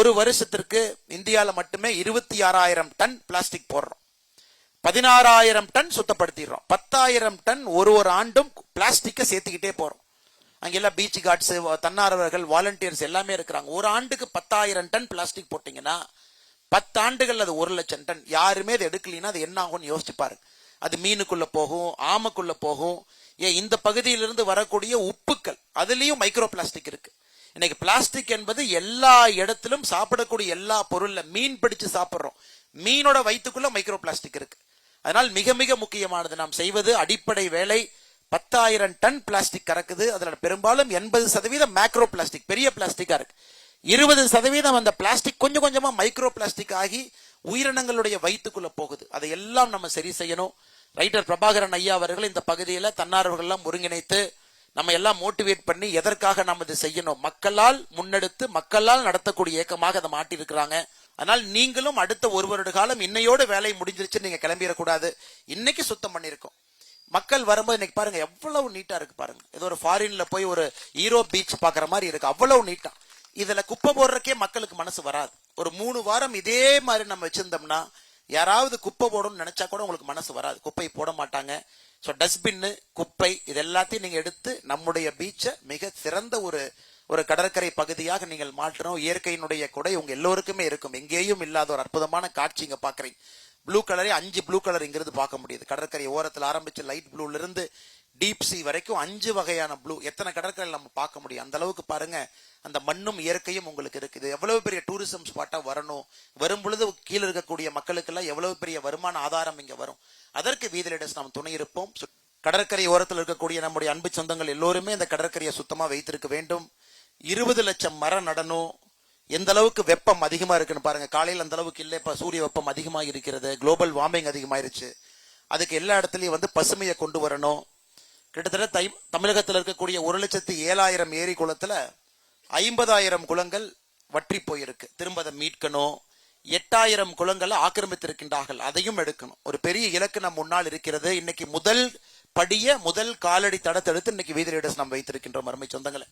ஒரு வருஷத்திற்கு இந்தியாவில் மட்டுமே 26,000 டன் பிளாஸ்டிக் போடுறோம். 16,000 டன் சுத்தப்படுத்திடுறோம். 10,000 டன் ஒரு ஆண்டும் பிளாஸ்டிக்கை சேர்த்துக்கிட்டே போறோம். அங்கெல்லாம் பீச் கார்ட்ஸ், தன்னார்வலர்கள், வாலண்டியர்ஸ் எல்லாமே இருக்கிறாங்க. ஒரு ஆண்டுக்கு 10,000 டன் பிளாஸ்டிக் போட்டீங்கன்னா 10 ஆண்டுகள் அது 1,00,000 டன். யாருமே அதை எடுக்கலன்னா அது என்ன ஆகும்னு யோசிச்சு பாருங்க. அது மீனுக்குள்ள போகும், ஆமைக்குள்ள போகும். ஏன் இந்த பகுதியிலிருந்து வரக்கூடிய உப்புக்கள் அதுலயும் மைக்ரோ பிளாஸ்டிக் இருக்கு. இன்னைக்கு பிளாஸ்டிக் என்பது எல்லா இடத்திலும் சாப்பிடக்கூடிய எல்லா பொருள்ல மீன் பிடிச்சு சாப்பிடுறோம், மீனோட வயிற்றுக்குள்ள மைக்ரோ பிளாஸ்டிக் இருக்கு. அதனால் மிக மிக முக்கியமானது நாம் செய்வது அடிப்படை வேலை. 10,000 டன் பிளாஸ்டிக் கறக்குது. அதுல பெரும்பாலும் 80% மேக்ரோ பிளாஸ்டிக், பெரிய பிளாஸ்டிக்கா இருக்கு. 20% அந்த பிளாஸ்டிக் கொஞ்சம் கொஞ்சமா மைக்ரோ பிளாஸ்டிக் ஆகி உயிரினங்களுடைய வயிற்றுக்குள்ள போகுது. அதை எல்லாம் நம்ம சரி செய்யணும். ரைட்டர் பிரபாகரன் ஐயா அவர்கள் இந்த பகுதியில தன்னார்வர்கள் எல்லாம் ஒருங்கிணைத்து நம்ம எல்லாம் மோட்டிவேட் பண்ணி எதற்காக நம்ம இதை செய்யணும், மக்களால் முன்னெடுத்து மக்களால் நடத்தக்கூடிய இயக்கமாக அதை மாட்டி இருக்கிறாங்க. அதனால் நீங்களும் அடுத்த ஒரு வருட காலம் இன்னையோட வேலை முடிஞ்சிருச்சு நீங்க கிளம்பிடக்கூடாது. இன்னைக்கு சுத்தம் பண்ணிருக்கோம். மக்கள் வரும்போது இன்னைக்கு பாருங்க எவ்வளவு நீட்டா இருக்கு பாருங்க. ஏதோ ஒரு ஃபாரின்ல போய் ஒரு ஈரோ பீச் பாக்குற மாதிரி இருக்கு, அவ்வளவு நீட்டா. இதுல குப்பை போடுறக்கே மக்களுக்கு மனசு வராது. ஒரு 3 வாரம் இதே மாதிரி நம்ம வச்சிருந்தோம்னா யாராவது குப்பை போடணும்னு நினைச்சா கூட உங்களுக்கு மனசு வராது, குப்பை போட மாட்டாங்க. ஸோ டஸ்ட்பின்னு, குப்பை இது எல்லாத்தையும் நீங்க எடுத்து நம்முடைய பீச்சை மிக சிறந்த ஒரு கடற்கரை பகுதியாக நீங்கள் மாற்றணும். இயற்கையினுடைய கொடை உங்க எல்லோருக்குமே இருக்கும். எங்கேயும் இல்லாத ஒரு அற்புதமான காட்சி இங்க பாக்குறீங்க. ப்ளூ கலரே 5 ப்ளூ கலர் இங்கிருந்து பார்க்க முடியுது. கடற்கரை ஓரத்தில் ஆரம்பிச்சு லைட் ப்ளூல இருந்து டீப் சி வரைக்கும் 5 வகையான ப்ளூ. எத்தனை கடற்கரை நம்ம பார்க்க முடியும்? அந்த அளவுக்கு பாருங்க அந்த மண்ணும் இயற்கையும் உங்களுக்கு இருக்குது. எவ்வளவு பெரிய டூரிசம் ஸ்பாட்டா வரணும். வரும் பொழுது கீழே இருக்கக்கூடிய மக்களுக்கு எல்லாம் எவ்வளவு பெரிய வருமான ஆதாரம் இங்க வரும். அதற்கு வீதி லீடர்ஸ் நாம் துணை இருப்போம். கடற்கரை ஓரத்தில் இருக்கக்கூடிய நம்முடைய அன்பு சொந்தங்கள் எல்லோருமே இந்த கடற்கரையை சுத்தமா வைத்திருக்க வேண்டும். 20 லட்சம் மரம் நடணும். எந்த அளவுக்கு வெப்பம் அதிகமா இருக்குன்னு பாருங்க. காலையில் அந்த அளவுக்கு இல்லை, இப்ப சூரிய வெப்பம் அதிகமா இருக்கிறது, குளோபல் வார்மிங் அதிகமாயிருச்சு. அதுக்கு எல்லா இடத்துலயும் பசுமையை கொண்டு வரணும். கிட்டத்தட்ட தமிழகத்தில் இருக்கக்கூடிய 1,07,000 ஏரி குளத்துல 50,000 குளங்கள் வற்றி போயிருக்கு. திரும்ப அதை மீட்கணும். 8,000 குளங்களை ஆக்கிரமித்திருக்கின்றார்கள், அதையும் எடுக்கணும். ஒரு பெரிய இலக்கு நம் முன்னால் இருக்கிறது. இன்னைக்கு முதல் காலடி தடத்தை எடுத்து இன்னைக்கு வீதி லீடர்ஸ் நாம் வைத்திருக்கின்றோம். அருமை சொந்தங்களை.